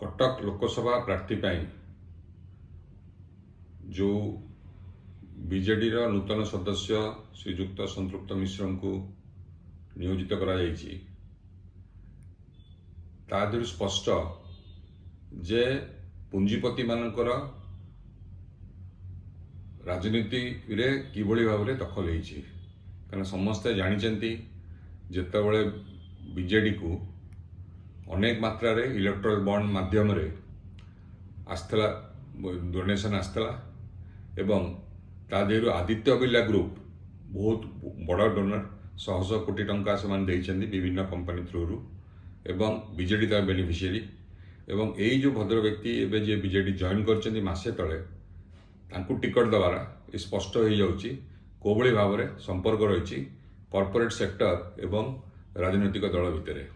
कटक लोकसभा प्रार्थी जो बीजेडी नूतन सदस्य श्रीजुक्त संतृप्त मिश्र को नियोजित कर स्पष्ट जे पुंजीपति मानकर राजनीति रे किभली भाव में दखल होती कारण समस्ते जानते जितेबाला बीजेडी को अनेक मात्रा रे इलेक्ट्रल बॉन्ड माध्यम रे आसला डोनेशन आसला एवं ता देहरु आदित्य बिर्ला ग्रुप बहुत बड़ डोनर शह शह कोटी टंका से विभिन्न कंपनी थ्रू एवं बीजेडी तार बेनिफिशियरी एवं यही जो भद्र व्यक्ति एवं जे बीजेडी जॉइन कर मासे तले तांकु टिकट दबार स्पष्ट हो जाउची कोभली भाव में संपर्क रही कॉर्पोरेट सेक्टर एवं राजनैतिक दल भितर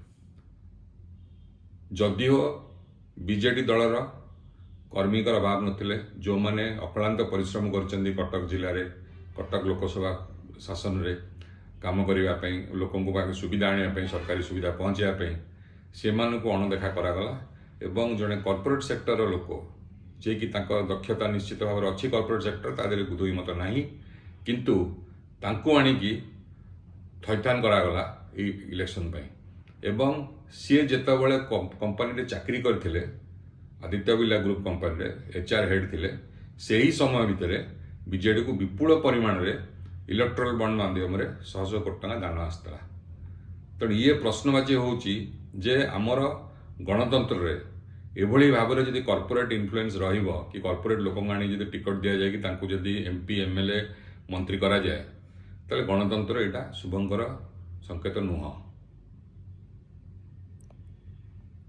जदिओ बीजेडी दलर कर्मीकर अभाव नथिले जो माने अक्लांत परिश्रम करचंदी कटक जिले में कटक लोकसभा शासन रे काम करने लोकों को सुविधा आने सरकारी सुविधा पहुँचापी से अणदेखा करागला एवं जड़े कॉर्पोरेट सेक्टर लोक जे कि दक्षता निश्चित भाव में अच्छी कॉर्पोरेट सेक्टर तादे दुई मत नहीं किंतु तांको आनिकी थैथान करागला इलेक्शन एवं सी जितेबाला कंपनी चाकरी करते आदित्य बिर्ला ग्रुप कंपनी रे HR हेड थिले से ही समय भितर बीजेडी को विपुल परिमाण रे इलेक्ट्रल बॉन्ड माध्यम रे शह शह कोटी टंका दान आसला तेणु ये प्रश्नवाची होची जे आमर गणतंत्र रे एभली भाव में जदि कॉर्पोरेट इन्फ्लुएंस रहिबो कि कॉर्पोरेट लोक जदि टिकट दिया जाए कि तांको जदि MP MLA मंत्री करा जाए ताले गणतंत्र एटा शुभंकर संकेत नुह।